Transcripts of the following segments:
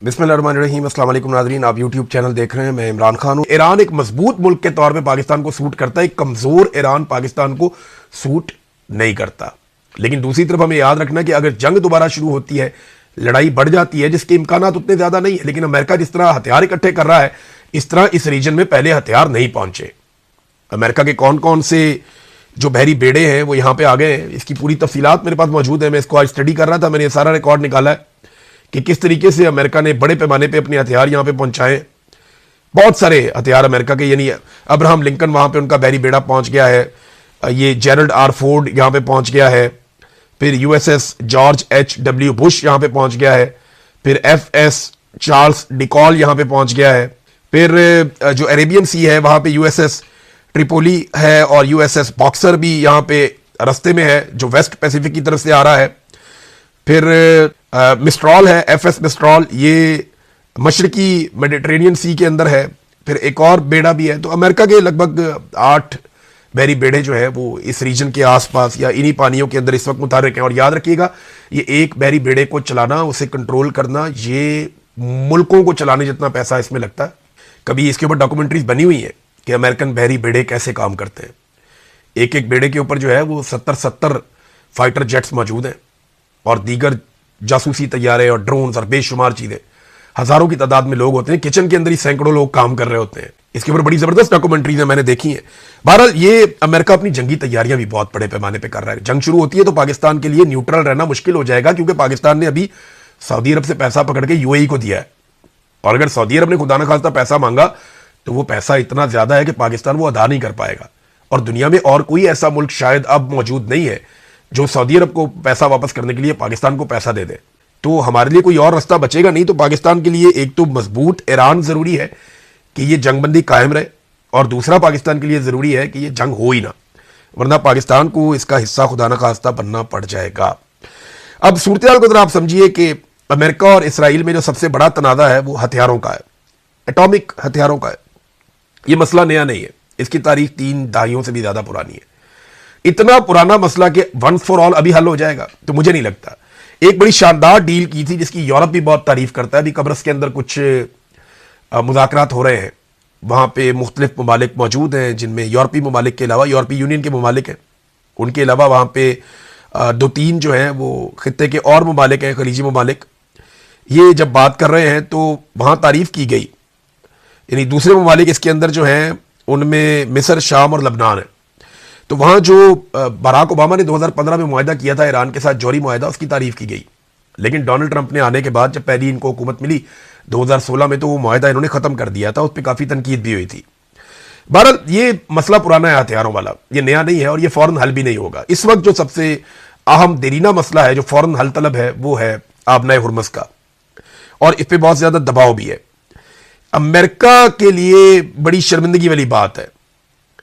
बिस्मिल्लाहिर्रहमानिर्रहीम। अस्सलाम वालेकुम नाज़रीन, आप यूट्यूब चैनल देख रहे हैं। मैं इमरान खान हूँ। ईरान एक मजबूत मुल्क के तौर पे पाकिस्तान को सूट करता है, एक कमज़ोर ईरान पाकिस्तान को सूट नहीं करता। लेकिन दूसरी तरफ हमें याद रखना कि अगर जंग दोबारा शुरू होती है, लड़ाई बढ़ जाती है, जिसके इम्कानात उतने ज़्यादा नहीं है, लेकिन अमेरिका जिस तरह हथियार इकट्ठे कर रहा है, इस तरह इस रीजन में पहले हथियार नहीं पहुंचे। अमेरिका के कौन कौन से जो बहरी बेड़े हैं वो यहाँ पे आ गए हैं, इसकी पूरी तफसीलात मेरे पास मौजूद है। मैं इसको आज स्टडी कर रहा था, मैंने सारा रिकॉर्ड निकाला है कि किस तरीके से अमेरिका ने बड़े पैमाने पे अपने हथियार यहाँ पे पहुंचाए। बहुत सारे हथियार अमेरिका के, यानी अब्राहम लिंकन वहाँ पे उनका बहरी बेड़ा पहुंच गया है, ये जेरल्ड आर फोर्ड यहाँ पे पहुंच गया है, फिर यूएसएस जॉर्ज एच.डब्ल्यू. बुश यहाँ पे पहुंच गया है, फिर एफ.एस. चार्ल्स डिकॉल यहाँ पे पहुंच गया है, फिर जो अरेबियन सी है वहाँ पे यूएसएस ट्रिपोली है और यूएसएस बॉक्सर भी यहाँ पे रास्ते में है जो वेस्ट पैसिफिक की तरफ से आ रहा है। फिर मिस्ट्रॉल है, एफ.एस. मिस्ट्रॉल, ये मशरकी मेडिटेरेनियन सी के अंदर है। फिर एक और बेड़ा भी है। तो अमेरिका के लगभग 8 बहरी बेड़े जो है वो इस रीजन के आसपास या इन्हीं पानियों के अंदर इस वक्त मुतहर्रिक हैं। और याद रखिएगा, ये एक बहरी बेड़े को चलाना, उसे कंट्रोल करना, ये मुल्कों को चलाने जितना पैसा इसमें लगता है। कभी इसके ऊपर डॉक्यूमेंट्रीज बनी हुई है कि अमेरिकन बहरी बेड़े कैसे काम करते हैं। एक एक बेड़े के ऊपर जो है वो 70 फाइटर जेट्स मौजूद हैं और दीगर जासूसी तैयारे और ड्रोन्स और बेशुमार चीजें। हजारों की तादाद में लोग होते हैं, किचन के अंदर ही सैकड़ों लोग काम कर रहे होते हैं। इसके ऊपर बड़ी जबरदस्त डॉक्यूमेंट्रीज है, मैंने देखी है। बहरहाल ये अमेरिका अपनी जंगी तैयारियां भी बहुत बड़े पैमाने पर कर रहा है। जंग शुरू होती है तो पाकिस्तान के लिए न्यूट्रल रहना मुश्किल हो जाएगा, क्योंकि पाकिस्तान ने अभी सऊदी अरब से पैसा पकड़ के यूएई को दिया है। और अगर सऊदी अरब ने खुदा न खास्ता पैसा मांगा तो वो पैसा इतना ज्यादा है कि पाकिस्तान वो अदा नहीं कर पाएगा। और दुनिया में और कोई ऐसा मुल्क शायद अब मौजूद नहीं है जो सऊदी अरब को पैसा वापस करने के लिए पाकिस्तान को पैसा दे दे। तो हमारे लिए कोई और रास्ता बचेगा नहीं। तो पाकिस्तान के लिए एक तो मजबूत ईरान जरूरी है कि ये जंगबंदी कायम रहे, और दूसरा पाकिस्तान के लिए जरूरी है कि ये जंग हो ही ना, वरना पाकिस्तान को इसका हिस्सा खुदा न खास्ता बनना पड़ जाएगा। अब सूरत हाल को जरा आप समझिए कि अमेरिका और इसराइल में जो सबसे बड़ा तनाज़ा है वो हथियारों का है, एटॉमिक हथियारों का है। ये मसला नया नहीं है, इसकी तारीख 3 दहाइयों से भी ज्यादा पुरानी है। इतना पुराना मसला कि वंस फॉर ऑल अभी हल हो जाएगा तो मुझे नहीं लगता। एक बड़ी शानदार डील की थी जिसकी यूरोप भी बहुत तारीफ करता है। अभी कब्रस के अंदर कुछ मुज़ाकरात हो रहे हैं, वहां पे मुख्तलिफ ममालिक मौजूद हैं जिनमें यूरोपीय ममालिक के अलावा यूरोपीय यूनियन के ममालिक हैं, उनके अलावा वहां पे 2-3 जो हैं वो खित्ते के और ममालिक हैं, खलीजी ममालिक। ये जब बात कर रहे हैं तो वहां तारीफ की गई, यानी दूसरे ममालिक इसके अंदर जो हैं उनमें मिस्र, शाम और लबनान है। तो वहां जो बराक ओबामा ने 2015 में मुआहदा किया था ईरान के साथ, जौहरी मुआहदा, उसकी तारीफ की गई। लेकिन डोनाल्ड ट्रंप ने आने के बाद जब पहली इनको हुकूमत मिली 2016 में, तो वो मुआहदा इन्होंने खत्म कर दिया था। उस पर काफी तनकीद भी हुई थी। बहरहाल ये मसला पुराना है हथियारों वाला, ये नया नहीं है और ये फौरन हल भी नहीं होगा। इस वक्त जो सबसे अहम देरीना मसला है जो फौरन हल तलब है वो है आबनाए हुर्मुज़ का, और इस पर बहुत ज्यादा दबाव भी है। अमेरिका के लिए बड़ी शर्मिंदगी वाली बात है,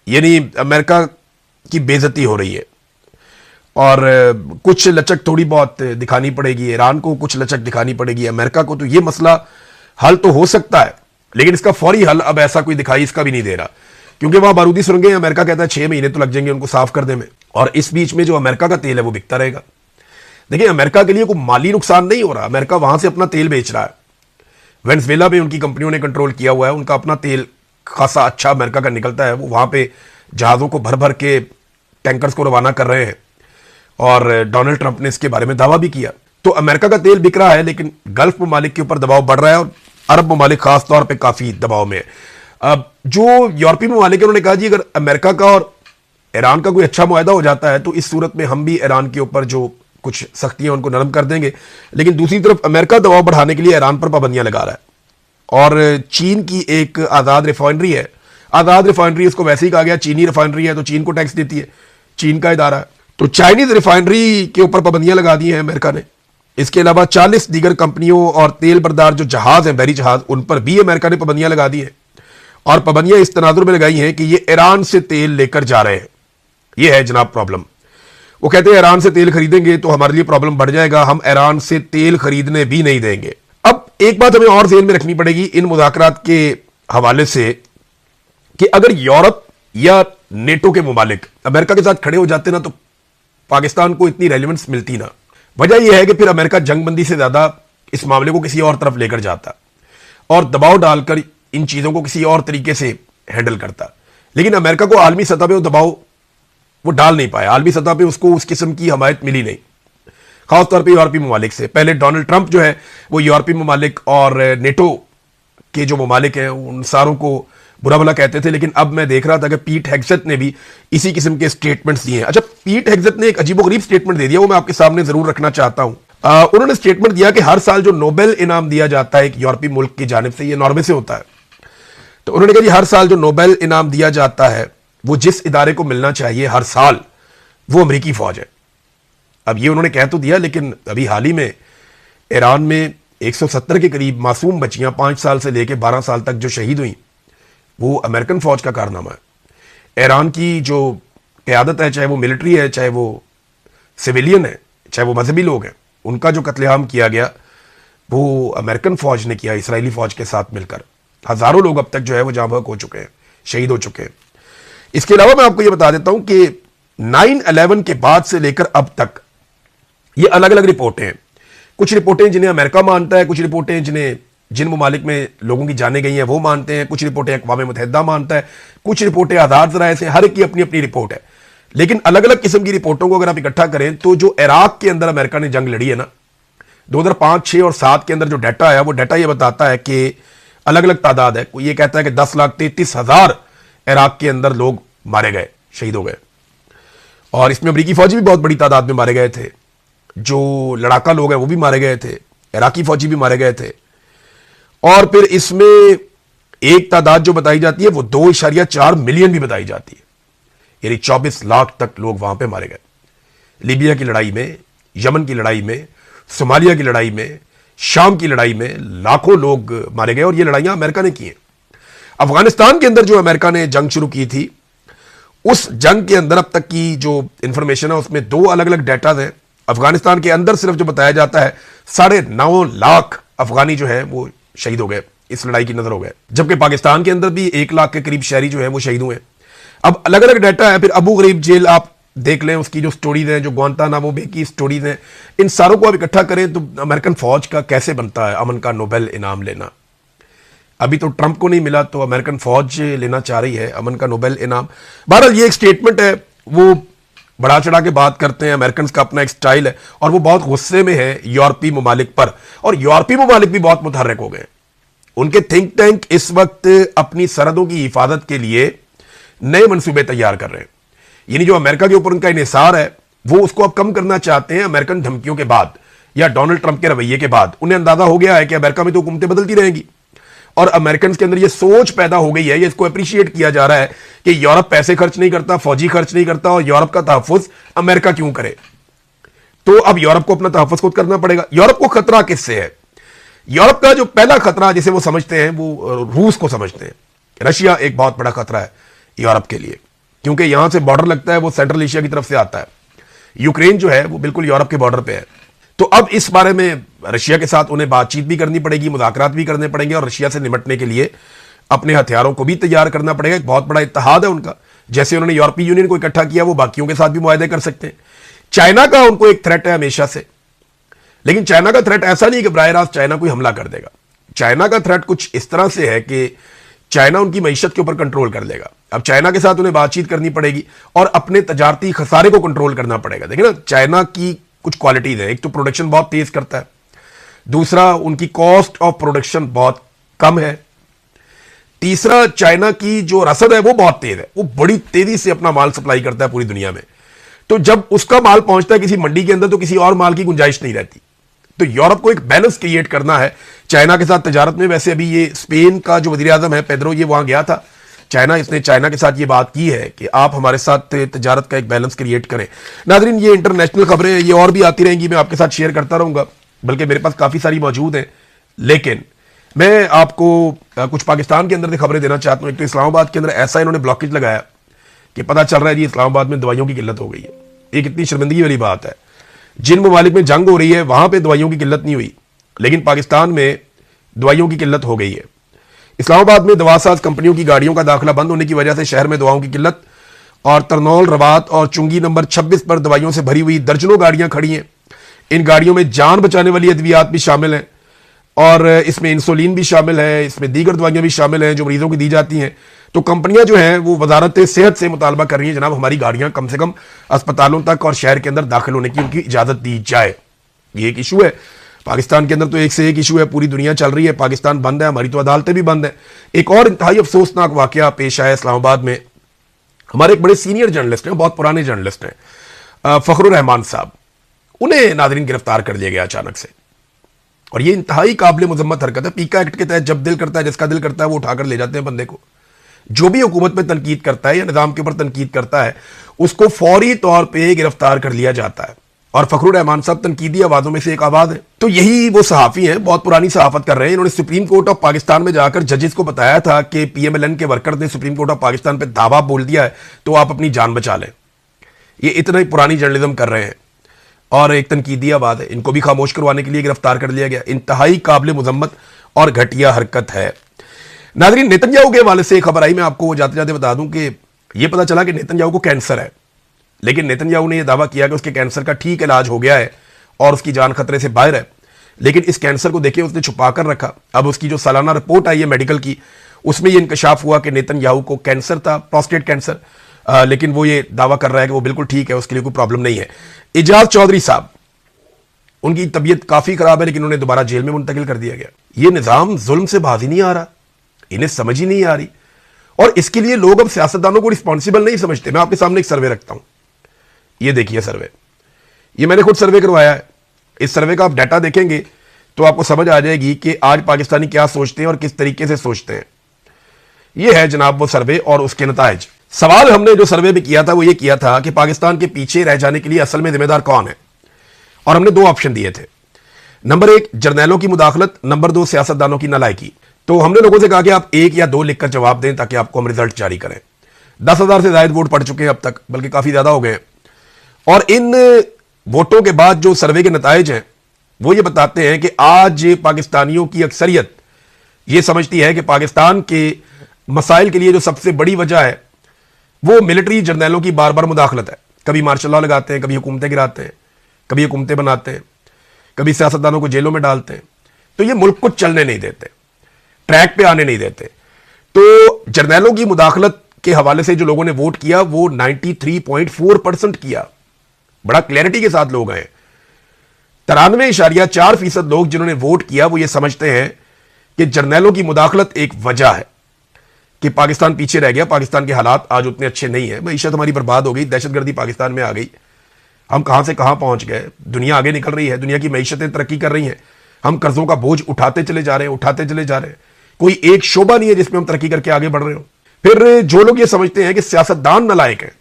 यानी अमेरिका की बेइज्जती हो रही है और कुछ लचक थोड़ी बहुत दिखानी पड़ेगी ईरान को, कुछ लचक दिखानी पड़ेगी अमेरिका को। तो ये मसला हल तो हो सकता है, लेकिन इसका फौरी हल अब ऐसा कोई दिखाई इसका भी नहीं दे रहा, क्योंकि वहां बारूदी सुरंगें अमेरिका कहता है 6 महीने तो लग जाएंगे उनको साफ करने में, और इस बीच में जो अमेरिका का तेल है वो बिकता रहेगा। देखिए, अमेरिका के लिए कोई माली नुकसान नहीं हो रहा, अमेरिका वहां से अपना तेल बेच रहा है। वेनेजुएला में उनकी कंपनियों ने कंट्रोल किया हुआ है, उनका अपना तेल खासा अच्छा अमेरिका का निकलता है। वो वहां पे जहाजों को भर भर के टैंकर्स को रवाना कर रहे हैं, और डोनाल्ड ट्रंप ने इसके बारे में दावा भी किया। तो अमेरिका का तेल बिक रहा है, लेकिन गल्फ ममालिक के ऊपर दबाव बढ़ रहा है और अरब ममालिक खास तौर पे काफी दबाव में है। अब जो यूरोपीय ममालिक उन्होंने कहा जी अगर अमेरिका का और ईरान का कोई अच्छा मुआहदा हो जाता है तो इस सूरत में हम भी ईरान के ऊपर जो कुछ सख्तियां उनको नरम कर देंगे। लेकिन दूसरी तरफ अमेरिका दबाव बढ़ाने के लिए ईरान पर पाबंदियां लगा रहा है, और चीन की एक आजाद रिफाइनरी है, आजाद रिफाइनरी उसको वैसे ही कहा गया, चीनी रिफाइनरी है तो चीन को टैक्स देती है, चीन का इदारा है। तो चाइनीज रिफाइनरी के ऊपर पाबंदियां लगा दी हैं अमेरिका ने। इसके अलावा 40 दीगर कंपनियों और तेल बरदार जो जहाज हैं, बहरी जहाज, उन पर भी अमेरिका ने पाबंदियां लगा दी हैं, और पाबंदियां इस तनाजुर में लगाई हैं कि ये ईरान से तेल लेकर जा रहे हैं। ये है जनाब प्रॉब्लम। वो कहते हैं ईरान से तेल खरीदेंगे तो हमारे लिए प्रॉब्लम बढ़ जाएगा, हम ईरान से तेल खरीदने भी नहीं देंगे। अब एक बात हमें और ज़हन में रखनी पड़ेगी इन मुज़ाकरात के हवाले से कि अगर यूरोप या नेटो के मुमालिक अमेरिका के साथ खड़े हो जाते ना तो पाकिस्तान को इतनी रेलिवेंस मिलती ना। वजह यह है कि फिर अमेरिका जंगबंदी से ज्यादा इस मामले को किसी और तरफ लेकर जाता और दबाव डालकर इन चीज़ों को किसी और तरीके से हैंडल करता। लेकिन अमेरिका को आलमी सतह पे वो दबाव वो डाल नहीं पाया, आलमी सतह पे उसको उस किस्म की हमायत मिली नहीं, खासतौर पर यूरोपीय ममालिक से। पहले डोनाल्ड ट्रंप जो है वो यूरोपीय ममालिक और नेटो के जो ममालिक हैं उन सारों को बुरा भला कहते थे, लेकिन अब मैं देख रहा था कि पीट हेग्सेथ ने भी इसी किस्म के स्टेटमेंट्स दिए हैं। अच्छा, पीट हेग्सेथ ने एक अजीबोगरीब स्टेटमेंट दे दिया, वो मैं आपके सामने जरूर रखना चाहता हूं। उन्होंने स्टेटमेंट दिया कि हर साल जो नोबेल इनाम दिया जाता है एक यूरोपीय मुल्क की जानिब से, ये नॉर्वे से होता है, तो उन्होंने कहा जी हर साल जो नोबेल इनाम दिया जाता है वो जिस इदारे को मिलना चाहिए हर साल, वो अमरीकी फौज है। अब ये उन्होंने कह तो दिया, लेकिन अभी हाल ही में ईरान में 170 के करीब मासूम बच्चियां 5 साल से लेकर 12 साल तक जो शहीद हुई, वो अमेरिकन फौज का कारनामा है। ईरान की जो क़यादत है, चाहे वो मिलिट्री है, चाहे वो सिविलियन है, चाहे वो मजहबी लोग हैं, उनका जो कत्लेआम किया गया वो अमेरिकन फौज ने किया, इसराइली फौज के साथ मिलकर। हजारों लोग अब तक जो है वो जाँ बहक हो चुके हैं, शहीद हो चुके हैं। इसके अलावा मैं आपको ये बता देता हूं कि 9/11 के बाद से लेकर अब तक ये अलग अलग रिपोर्टें हैं। कुछ रिपोर्टें जिन्हें अमेरिका मानता है, कुछ रिपोर्टें जिन ममालिक में लोगों की जाने गई हैं वो मानते हैं, कुछ रिपोर्टें अक़वाम मुत्तहिदा मानता है, कुछ रिपोर्टें आज़ाद ज़राए से, हर एक की अपनी अपनी रिपोर्ट है। लेकिन अलग अलग किस्म की रिपोर्टों को अगर आप इकट्ठा करें तो जो इराक के अंदर अमेरिका ने जंग लड़ी है ना 2005, 6 और 7 के अंदर जो डाटा आया, वो डाटा ये बताता है कि अलग अलग तादाद है। कोई ये कहता है कि 10,33,000 इराक के अंदर लोग मारे गए, शहीद हो गए, और इसमें अमरीकी फौजी भी बहुत बड़ी तादाद में मारे गए थे, जो लड़ाका लोग हैं वो भी मारे गए थे, इराकी फौजी भी मारे गए थे। और फिर इसमें एक तादाद जो बताई जाती है वो 2.4 मिलियन भी बताई जाती है, यानी 24 लाख तक लोग वहां पे मारे गए। लीबिया की लड़ाई में, यमन की लड़ाई में, सोमालिया की लड़ाई में, शाम की लड़ाई में लाखों लोग मारे गए, और ये लड़ाइयां अमेरिका ने की हैं। अफगानिस्तान के अंदर जो अमेरिका ने जंग शुरू की थी, उस जंग के अंदर अब तक की जो इंफॉर्मेशन है उसमें 2 अलग अलग डाटा हैं। अफगानिस्तान के अंदर सिर्फ जो बताया जाता है 9.5 लाख अफगानी जो है वो शहीद हो गए, इस लड़ाई की नजर हो गए, जबकि पाकिस्तान के अंदर भी 1 लाख के करीब शहरी जो है वो शहीद हुए। अब अलग अलग डाटा है। फिर अबू गरीब जेल आप देख लें, उसकी जो स्टोरीज हैं, जो ग्वांतानामो बे की स्टोरीज हैं, इन सारों को आप इकट्ठा करें तो अमेरिकन फौज का कैसे बनता है अमन का नोबेल इनाम लेना। अभी तो ट्रंप को नहीं मिला, तो अमेरिकन फौज लेना चाह रही है अमन का नोबेल इनाम। बहरहाल ये एक स्टेटमेंट है, वो बढ़ा चढ़ा के बात करते हैं, अमेरिकन का अपना एक स्टाइल है, और वो बहुत गुस्से में है यूरोपीय ममालिक पर, और यूरोपीय ममालिक भी बहुत मुतहर्रिक हो गए। उनके थिंक टैंक इस वक्त अपनी सरहदों की हिफाजत के लिए नए मंसूबे तैयार कर रहे हैं। यानी जो अमेरिका के ऊपर उनका इन्हिसार है वो उसको अब कम करना चाहते हैं। अमेरिकन धमकियों के बाद या डोनाल्ड ट्रंप के रवैये के बाद उन्हें अंदाजा हो गया है कि अमेरिका में तो हुकूमतें बदलती रहेंगी, और अमेरिकन के अंदर ये सोच पैदा हो गई है, ये इसको अप्रिशिएट किया जा रहा है कि यूरोप पैसे खर्च नहीं करता, फौजी खर्च नहीं करता, और यूरोप का तहफ़्फ़ुज़ अमेरिका क्यों करे। तो अब यूरोप को अपना तहफ़्फ़ुज़ खुद करना पड़ेगा। यूरोप को खतरा किससे है? यूरोप का जो पहला खतरा जिसे वो समझते हैं वो रूस को समझते हैं। रशिया एक बहुत बड़ा खतरा है यूरोप के लिए, क्योंकि यहां से बॉर्डर लगता है, वो सेंट्रल एशिया की तरफ से आता है। यूक्रेन जो है वो बिल्कुल यूरोप के बॉर्डर पे है। तो अब इस बारे में रशिया के साथ उन्हें बातचीत भी करनी पड़ेगी, मुज़ाकरात भी करने पड़ेंगे, और रशिया से निपटने के लिए अपने हथियारों को भी तैयार करना पड़ेगा। एक बहुत बड़ा इत्तेहाद है उनका, जैसे उन्होंने यूरोपीय यूनियन को इकट्ठा किया, वो बाकियों के साथ भी मुआहदे कर सकते हैं। चाइना का उनको एक थ्रेट है हमेशा से, लेकिन चाइना का थ्रेट ऐसा नहीं कि बराह रास्त चाइना कोई हमला कर देगा। चाइना का थ्रेट कुछ इस तरह से है कि चाइना उनकी मईशत के ऊपर कंट्रोल कर लेगा। अब चाइना के साथ उन्हें बातचीत करनी पड़ेगी और अपने तजारती खसारे को कंट्रोल करना पड़ेगा। देखिए ना, चाइना की कुछ क्वालिटीज है, एक तो प्रोडक्शन बहुत तेज करता है, दूसरा उनकी कॉस्ट ऑफ प्रोडक्शन बहुत कम है, तीसरा चाइना की जो रसद है वो बहुत तेज है, वो बड़ी तेजी से अपना माल सप्लाई करता है पूरी दुनिया में। तो जब उसका माल पहुंचता है किसी मंडी के अंदर तो किसी और माल की गुंजाइश नहीं रहती। तो यूरोप को एक बैलेंस क्रिएट करना है चाइना के साथ तजारत में। वैसे अभी ये स्पेन का जो वज़ीर आज़म है पेड्रो, ये वहां गया था चाइना, इसने चाइना के साथ ये बात की है कि आप हमारे साथ तजारत का एक बैलेंस क्रिएट करें। नाज़रीन, ये इंटरनेशनल खबरें ये और भी आती रहेंगी, मैं आपके साथ शेयर करता रहूंगा, बल्कि मेरे पास काफ़ी सारी मौजूद हैं, लेकिन मैं आपको कुछ पाकिस्तान के अंदर से खबरें देना चाहता हूँ। एक तो इस्लामाबाद के अंदर ऐसा इन्होंने ब्लॉकेज लगाया कि पता चल रहा है जी इस्लामाबाद में दवाइयों की किल्लत हो गई है। ये कितनी शर्मिंदगी वाली बात है। जिन ममालिक में जंग हो रही है वहां पे दवाइयों की किल्लत नहीं हुई, लेकिन पाकिस्तान में दवाइयों की किल्लत हो गई है। इस्लामाबाद में दवासाज कंपनियों की गाड़ियों का दाखिला बंद होने की वजह से शहर में दवाओं की किल्लत, और तरनौल, रवात और चुंगी नंबर 26 पर दवाइयों से भरी हुई दर्जनों गाड़ियां खड़ी हैं। इन गाड़ियों में जान बचाने वाली अद्वियात भी शामिल हैं। और इसमें इंसुलिन भी शामिल है, इसमें दीगर दवाइयां भी शामिल हैं जो मरीजों को दी जाती हैं। तो कंपनियां जो हैं वो वजारत सेहत से मुतालबा कर रही हैं, जनाब हमारी गाड़ियां कम से कम अस्पतालों तक और शहर के अंदर दाखिल होने की उनकी इजाजत दी जाए। ये एक इशू है पाकिस्तान के अंदर, तो एक से एक इशू है, पूरी दुनिया चल रही है, पाकिस्तान बंद है, हमारी तो अदालतें भी बंद है। एक और इंतहाई अफसोसनाक वाकया पेश आया इस्लामाबाद में। हमारे एक बड़े सीनियर जर्नलिस्ट हैं, बहुत पुराने जर्नलिस्ट हैं, फखरुर रहमान साहब, उन्हें नाज़रीन गिरफ्तार कर लिया गया अचानक से। और ये इंतहाई काबिल मुजम्मत हरकत है। पीका एक्ट के तहत जब दिल करता है, जिसका दिल करता है, वो उठाकर ले जाते हैं बंदे को। जो भी हुकूमत पे तनकीद करता है या निज़ाम के ऊपर तनकीद करता है, उसको फौरी तौर पर गिरफ्तार कर लिया जाता है। और फखरुर रहमान साहब तनकीदी आवाजों में से एक आवाज है। तो यही वो सहाफी हैं, बहुत पुरानी सहाफत कर रहे हैं। इन्होंने सुप्रीम कोर्ट ऑफ पाकिस्तान में जाकर जजेस को बताया था कि पीएमएलएन के वर्कर ने सुप्रीम कोर्ट ऑफ पाकिस्तान पे दावा बोल दिया है, तो आप अपनी जान बचा लें। ये इतना ही पुरानी जर्नलिज्म कर रहे हैं और एक तनकीदी आवाज है। इनको भी खामोश करवाने के लिए गिरफ्तार कर लिया गया। इंतहाई काबिल मुजम्मत और घटिया हरकत है। नाज़रीन, नेतन्याहू के हवाले से एक खबर आई, मैं आपको जाते जाते बता दूं कि यह पता चला कि नेतन्याहू को कैंसर है, लेकिन नेतन्याहू ने यह दावा किया कि उसके कैंसर का ठीक इलाज हो गया है और उसकी जान खतरे से बाहर है। लेकिन इस कैंसर को देखिए उसने छुपा कर रखा। अब उसकी जो सालाना रिपोर्ट आई है मेडिकल की, उसमें यह इंकशाफ हुआ कि नेतन्याहू को कैंसर था, प्रोस्टेट कैंसर, लेकिन वो ये दावा कर रहा है कि वो बिल्कुल ठीक है, उसके लिए कोई प्रॉब्लम नहीं है। एजाज चौधरी साहब, उनकी तबीयत काफी खराब है, लेकिन उन्हें दोबारा जेल में मुंतकिल कर दिया गया। ये निजाम जुल्म से बाज ही नहीं आ रहा, इन्हें समझ ही नहीं आ रही। और इसके लिए लोग अब सियासतदानों को रिस्पॉन्सिबल नहीं समझते। मैं आपके सामने एक सर्वे रखता हूं, ये देखिए सर्वे, ये मैंने खुद सर्वे करवाया है। इस सर्वे का आप डाटा देखेंगे तो आपको समझ आ जाएगी कि आज पाकिस्तानी क्या सोचते हैं और किस तरीके से सोचते हैं। ये है जनाब वो सर्वे और उसके नताइज। सवाल हमने जो सर्वे में किया था वो ये किया था कि पाकिस्तान के पीछे रह जाने के लिए असल में जिम्मेदार कौन है, और हमने दो ऑप्शन दिए थे। नंबर 1 जर्नैलों की मुदाखलत, नंबर 2 सियासतदानों की नालायकी। तो हमने लोगों से कहा कि आप 1 या 2 लिखकर जवाब दें ताकि आपको हम रिजल्ट जारी करें। 10,000 से ज्यादा वोट पड़ चुके हैं अब तक, बल्कि काफी ज्यादा हो गए हैं। और इन वोटों के बाद जो सर्वे के नताइज हैं वो ये बताते हैं कि आज पाकिस्तानियों की अक्सरियत ये समझती है कि पाकिस्तान के मसाइल के लिए जो सबसे बड़ी वजह है वो मिलिट्री जर्नैलों की बार बार मुदाखलत है। कभी मार्शल लॉ लगाते हैं, कभी हुकूमतें गिराते हैं, कभी हुकूमतें बनाते हैं, कभी सियासतदानों को जेलों में डालते हैं। तो ये मुल्क को चलने नहीं देते, ट्रैक पे आने नहीं देते। तो जर्नैलों की मुदाखलत के हवाले से जो लोगों ने वोट किया वो 93.4% किया। बड़ा क्लैरिटी के साथ लोग आए। 93.4% लोग जिन्होंने वोट किया वो ये समझते हैं कि जर्नैलों की मुदाखलत एक वजह है कि पाकिस्तान पीछे रह गया। पाकिस्तान के हालात आज उतने अच्छे नहीं है, मईशत हमारी बर्बाद हो गई, दहशतगर्दी पाकिस्तान में आ गई, हम कहां से कहां पहुंच गए, दुनिया आगे निकल रही है, दुनिया की मईशतें तरक्की कर रही हैं, हम कर्जों का बोझ उठाते चले जा रहे हैं, उठाते चले जा रहे हैं। कोई एक शोबा नहीं है जिसमें हम तरक्की करके आगे बढ़ रहे हो। फिर जो लोग ये समझते हैं कि सियासतदान नालायक हैं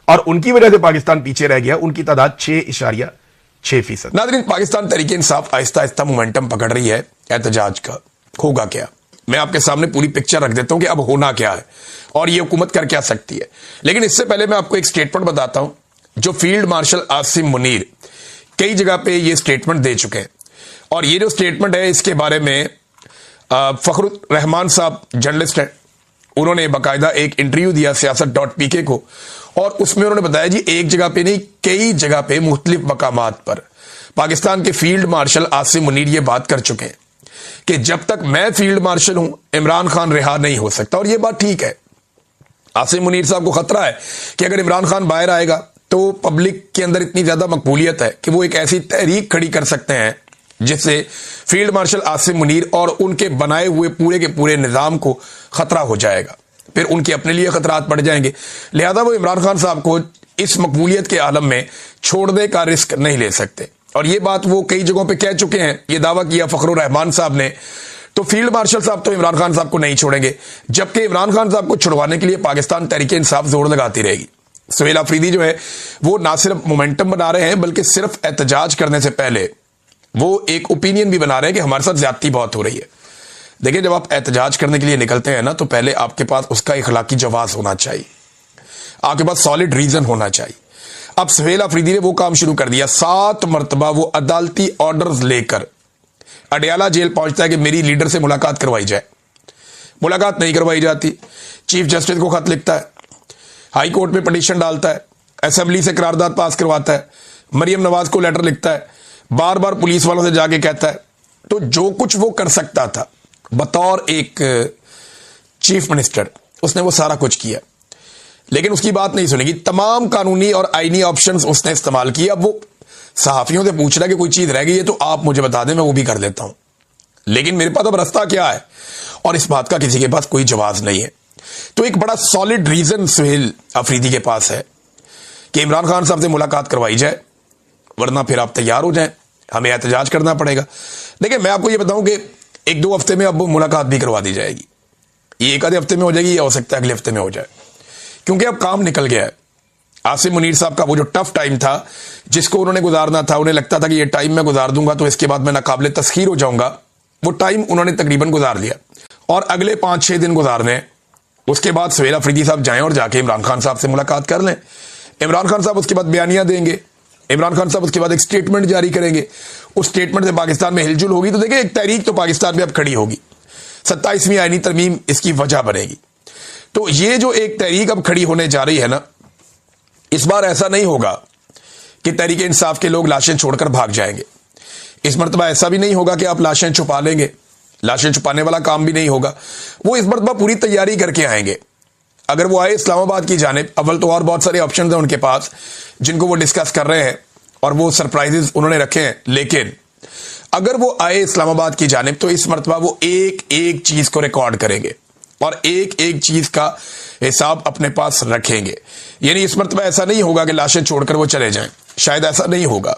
और उनकी वजह से पाकिस्तान पीछे रह गया, उनकी तादाद 6.6%। नाज़रीन, पाकिस्तान तहरीक इंसाफ आहिस्ता आहिस्ता मोमेंटम पकड़ रही है एहतजाज का। होगा क्या, मैं आपके सामने पूरी पिक्चर रख देता हूं कि अब होना क्या है और ये हुकूमत कर क्या सकती है। लेकिन इससे पहले मैं आपको एक स्टेटमेंट बताता हूं जो फील्ड मार्शल आसिम मुनीर कई जगह पे ये स्टेटमेंट दे चुके हैं। और ये जो स्टेटमेंट है इसके बारे में फखरुर रहमान साहब जर्नलिस्ट हैं, उन्होंने बाकायदा एक इंटरव्यू दिया सियासत.pk को, और उसमें उन्होंने बताया जी एक जगह पे नहीं कई जगह पे मुख्तलिफ मकामात पर पाकिस्तान के फील्ड मार्शल आसिम मुनीर ये बात कर चुके हैं कि जब तक मैं फील्ड मार्शल हूं इमरान खान रिहा नहीं हो सकता। और ये बात ठीक है। आसिम मुनीर साहब को खतरा है कि अगर इमरान खान बाहर आएगा तो पब्लिक के अंदर इतनी ज्यादा मकबूलियत है कि वो एक ऐसी तहरीक खड़ी कर सकते हैं जिससे फील्ड मार्शल आसिम मुनीर और उनके बनाए हुए पूरे के पूरे निजाम को खतरा हो जाएगा, फिर उनके अपने लिए खतरात बढ़ जाएंगे। लिहाजा वो इमरान खान साहब को इस मकबूलियत के आलम में छोड़ने का रिस्क नहीं ले सकते। और ये बात वो कई जगहों पे कह चुके हैं, ये दावा किया फखरुर रहमान साहब ने। तो फील्ड मार्शल साहब तो इमरान खान साहब को नहीं छोड़ेंगे, जबकि इमरान खान साहब को छुड़वाने के लिए पाकिस्तान तहरीक इंसाफ जोर लगाती रहेगी। सुहेल अफरीदी जो है वो ना सिर्फ मोमेंटम बना रहे हैं बल्कि सिर्फ एहतजाज करने से पहले वो एक ओपिनियन भी बना रहे हैं कि हमारे साथ ज्यादती बहुत हो रही है। देखिए, जब आप एहतजाज करने के लिए निकलते हैं ना तो पहले आपके पास उसका इखलाकी जवाज होना चाहिए, आपके पास सॉलिड रीजन होना चाहिए। अब सुहेल अफरीदी ने वो काम शुरू कर दिया, 7 मरतबा वो अदालती ऑर्डर्स लेकर अडयाला जेल पहुंचता है कि मेरी लीडर से मुलाकात करवाई जाए। मुलाकात नहीं करवाई जाती, चीफ जस्टिस को खत लिखता है, हाई कोर्ट में पिटीशन डालता है, असेंबली से करारदाद पास करवाता है, मरियम नवाज को लेटर लिखता है, बार बार पुलिस वालों से जाके कहता है, तो जो कुछ वो कर सकता था बतौर एक चीफ मिनिस्टर, उसने वो सारा कुछ किया, लेकिन उसकी बात नहीं सुनेगी। तमाम कानूनी और आईनी ऑप्शंस उसने इस्तेमाल किए। अब वो सहाफियों से पूछ रहा है कि कोई चीज रह गई है तो आप मुझे बता दें, मैं वो भी कर देता हूं, लेकिन मेरे पास अब रास्ता क्या है, और इस बात का किसी के पास कोई जवाब नहीं है। तो एक बड़ा सॉलिड रीजन सुहेल अफरीदी के पास है कि इमरान खान साहब से मुलाकात करवाई जाए, वरना फिर आप तैयार हो जाएं, हमें एहतजाज करना पड़ेगा। देखिए, मैं आपको ये बताऊं कि 1-2 हफ्ते में अब मुलाकात भी करवा दी जाएगी। ये एक आधे हफ्ते में हो जाएगी, या हो सकता है अगले हफ्ते में हो जाए, क्योंकि अब काम निकल गया है। आसिम मुनीर साहब का वो जो टफ टाइम था, जिसको उन्होंने गुजारना था, उन्हें लगता था कि ये टाइम मैं गुजार दूंगा तो इसके बाद मैं नाकाबिले तस्खीर हो जाऊंगा, वो टाइम उन्होंने तकरीबन गुजार लिया, और अगले 5-6 दिन गुजारने। उसके बाद सुहेल अफरीदी साहब जाएं और जाके इमरान खान साहब से मुलाकात कर लें। इमरान खान साहब उसके बाद बयानियां देंगे, इमरान खान साहब उसके बाद एक स्टेटमेंट जारी करेंगे। उस स्टेटमेंट से पाकिस्तान में हिलजुल होगी, तो देखिए एक तहरीक तो पाकिस्तान में अब खड़ी होगी। 27वीं आईनी तरमीम इसकी वजह बनेगी। तो ये जो एक तहरीक अब खड़ी होने जा रही है ना, इस बार ऐसा नहीं होगा कि तहरीक इंसाफ के लोग लाशें छोड़कर भाग जाएंगे। इस मरतबा ऐसा भी नहीं होगा कि आप लाशें छुपा लेंगे, लाशें छुपाने वाला काम भी नहीं होगा। वो इस मरतबा पूरी तैयारी करके आएंगे। अगर वो आए इस्लामाबाद की जानिब, अव्वल तो और बहुत सारे ऑप्शन हैं उनके पास जिनको वो डिस्कस कर रहे हैं, और वो सरप्राइजेस उन्होंने रखे हैं, लेकिन अगर वो आए इस्लामाबाद की जानिब तो इस मरतबा वो एक एक चीज को रिकॉर्ड करेंगे और एक एक चीज का हिसाब अपने पास रखेंगे। यानी इस मरतबा ऐसा नहीं होगा कि लाशें छोड़कर वो चले जाएं, शायद ऐसा नहीं होगा।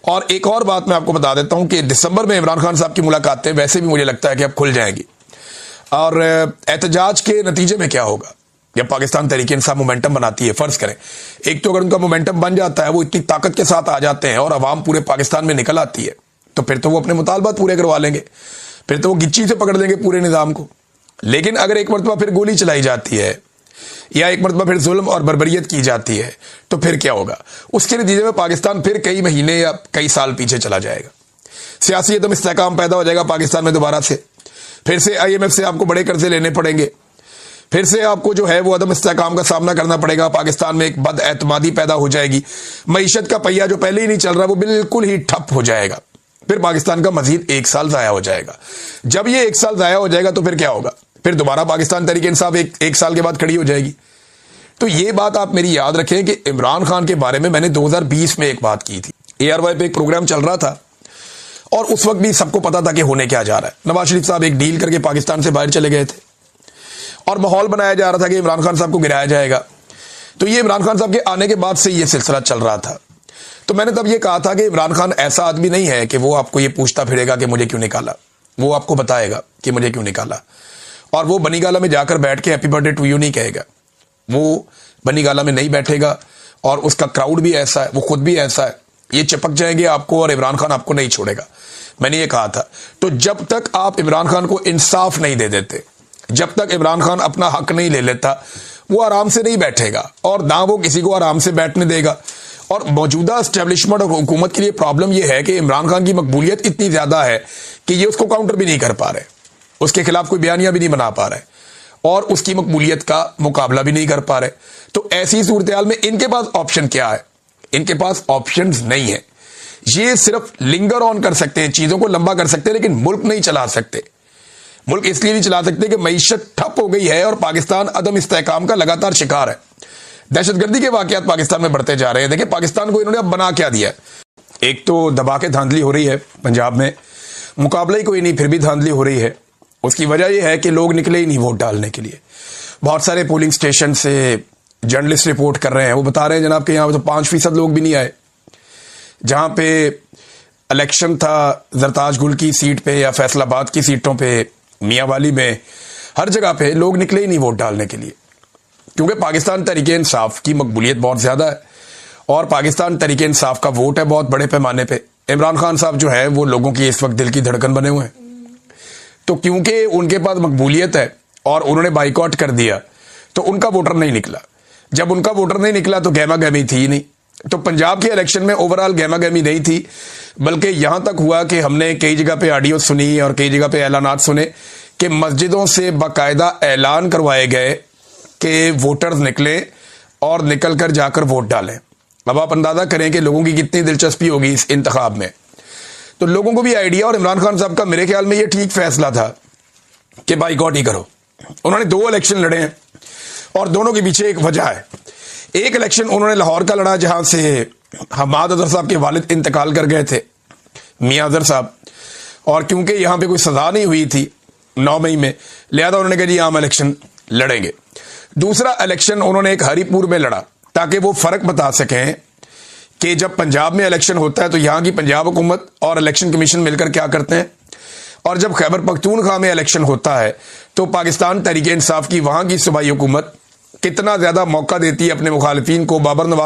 और एक और बात मैं आपको बता देता हूं कि दिसंबर में इमरान खान साहब की मुलाकातें वैसे भी मुझे लगता है कि अब खुल जाएंगी, और एहतजाज के नतीजे में क्या होगा, जब पाकिस्तान तहरीक इंसाफ मोमेंटम बनाती है, फर्ज करें एक तो अगर उनका मोमेंटम बन जाता है, वो इतनी ताकत के साथ आ जाते हैं और अवाम पूरे पाकिस्तान में निकल आती है, तो फिर तो वो अपने मुतालबात पूरे करवा लेंगे, फिर तो वो गिच्ची से पकड़ लेंगे पूरे निजाम को। लेकिन अगर एक मरतबा फिर गोली चलाई जाती है, या एक मरतबा फिर जुल्म और बर्बरियत की जाती है, तो फिर क्या होगा? उसके नतीजे में पाकिस्तान फिर कई महीने या कई साल पीछे चला जाएगा। सियासी एकदम इस्तेहकाम पैदा हो जाएगा पाकिस्तान में दोबारा से, फिर से IMF से आपको बड़े कर्जे लेने पड़ेंगे, फिर से आपको जो है वो अदम इस्तेहकाम का सामना करना पड़ेगा। पाकिस्तान में एक बदएतमादी पैदा हो जाएगी, मईशत का पहिया जो पहले ही नहीं चल रहा वो बिल्कुल ही ठप हो जाएगा। फिर पाकिस्तान का मजीद 1 साल जाया हो जाएगा। जब ये 1 साल जाया हो जाएगा तो फिर क्या होगा? फिर दोबारा पाकिस्तान तहरीक इंसाफ एक साल के बाद खड़ी हो जाएगी। तो ये बात आप मेरी याद रखें कि इमरान खान के बारे में मैंने 2020 में एक बात की थी। ARY पे एक प्रोग्राम चल रहा था और उस वक्त भी सबको पता था कि होने क्या जा रहा है। नवाज शरीफ साहब एक डील करके पाकिस्तान से बाहर चले गए थे और माहौल बनाया जा रहा था कि इमरान खान साहब को गिराया जाएगा। तो ये इमरान खान साहब के आने के बाद से ये सिलसिला चल रहा था। तो मैंने तब ये कहा था कि इमरान खान ऐसा आदमी नहीं है कि वो आपको ये पूछता फिरेगा कि मुझे क्यों निकाला, वो आपको बताएगा कि मुझे क्यों निकाला। और वो बनी गाला में जाकर बैठ के हैप्पी बर्थडे टू यू नहीं कहेगा, वो बनी गाला में नहीं बैठेगा, और उसका क्राउड भी ऐसा है, वो खुद भी ऐसा है, ये चिपक जाएंगे आपको और इमरान खान आपको नहीं छोड़ेगा। मैंने ये कहा था। तो जब तक आप इमरान खान को इंसाफ नहीं दे देते, जब तक इमरान खान अपना हक नहीं ले लेता, वो आराम से नहीं बैठेगा और ना वो किसी को आराम से बैठने देगा। और मौजूदा एस्टेब्लिशमेंट और हुकूमत के लिए प्रॉब्लम यह है कि इमरान खान की मकबूलियत इतनी ज्यादा है कि ये उसको काउंटर भी नहीं कर पा रहे, उसके खिलाफ कोई बयानियां भी नहीं बना पा रहे और उसकी मकबूलियत का मुकाबला भी नहीं कर पा रहे। तो ऐसी सूरत में इनके पास ऑप्शन क्या है? इनके पास ऑप्शंस नहीं है। ये सिर्फ लिंगर ऑन कर सकते हैं, चीजों को लंबा कर सकते हैं, लेकिन मुल्क नहीं चला सकते। मुल्क इसलिए नहीं चला सकते कि मईशत ठप हो गई है और पाकिस्तान अदम इस्तेहकाम का लगातार शिकार है। दहशतगर्दी के वाकयात पाकिस्तान में बढ़ते जा रहे हैं। देखिए पाकिस्तान को इन्होंने अब बना क्या दिया है? एक तो दबा के धांधली हो रही है पंजाब में, मुकाबला ही कोई नहीं फिर भी धांधली हो रही है। उसकी वजह यह है कि लोग निकले ही नहीं वोट डालने के लिए। बहुत सारे पोलिंग स्टेशन से जर्नलिस्ट रिपोर्ट कर रहे हैं, वो बता रहे हैं जनाब कि यहाँ पे तो 5% लोग भी नहीं आए। जहां पे इलेक्शन था जरताज गुल की सीट पे या फैसलाबाद की सीटों पे, मियांवाली में, हर जगह पे लोग निकले ही नहीं वोट डालने के लिए, क्योंकि पाकिस्तान तहरीक इंसाफ की मकबूलियत बहुत ज्यादा है और पाकिस्तान तहरीक इंसाफ का वोट है बहुत बड़े पैमाने पे। इमरान खान साहब जो है वो लोगों की इस वक्त दिल की धड़कन बने हुए हैं। तो क्योंकि उनके पास मकबूलियत है और उन्होंने बाइकआउट कर दिया तो उनका वोटर नहीं निकला। जब उनका वोटर नहीं निकला तो गहमा गहमी थी ही नहीं। तो पंजाब के इलेक्शन में ओवरऑल गहमा गहमी नहीं थी, बल्कि यहां तक हुआ कि हमने कई जगह पे ऑडियो सुनी और कई जगह पे ऐलानात सुने कि मस्जिदों से बाकायदा ऐलान करवाए गए कि वोटर्स निकले और निकल कर जाकर वोट डालें। अब आप अंदाजा करें कि लोगों की कितनी दिलचस्पी होगी इस इंतखाब में। तो लोगों को भी आइडिया, और इमरान खान साहब का मेरे ख्याल में ये ठीक फैसला था कि बाइकॉट ही करो। उन्होंने 2 इलेक्शन लड़े हैं और दोनों के पीछे एक वजह है। एक इलेक्शन उन्होंने लाहौर का लड़ा जहां से हमाद अजहर साहब के वालिद इंतकाल कर गए थे, मियां अजहर साहब, और क्योंकि यहां पे कोई सजा नहीं हुई थी 9 मई में, लिहाजा उन्होंने कहा जी आम इलेक्शन लड़ेंगे। दूसरा इलेक्शन उन्होंने एक हरिपुर में लड़ा ताकि वो फर्क बता सकें कि जब पंजाब में इलेक्शन होता है तो यहां की पंजाब हुकूमत और इलेक्शन कमीशन मिलकर क्या करते हैं, और जब खैबर पख्तूनख्वा में इलेक्शन होता है तो पाकिस्तान तहरीक इंसाफ की वहां की सूबाई हुकूमत कितना ज्यादा मौका देती है अपने मुखालिफिन को। बाबर नवाज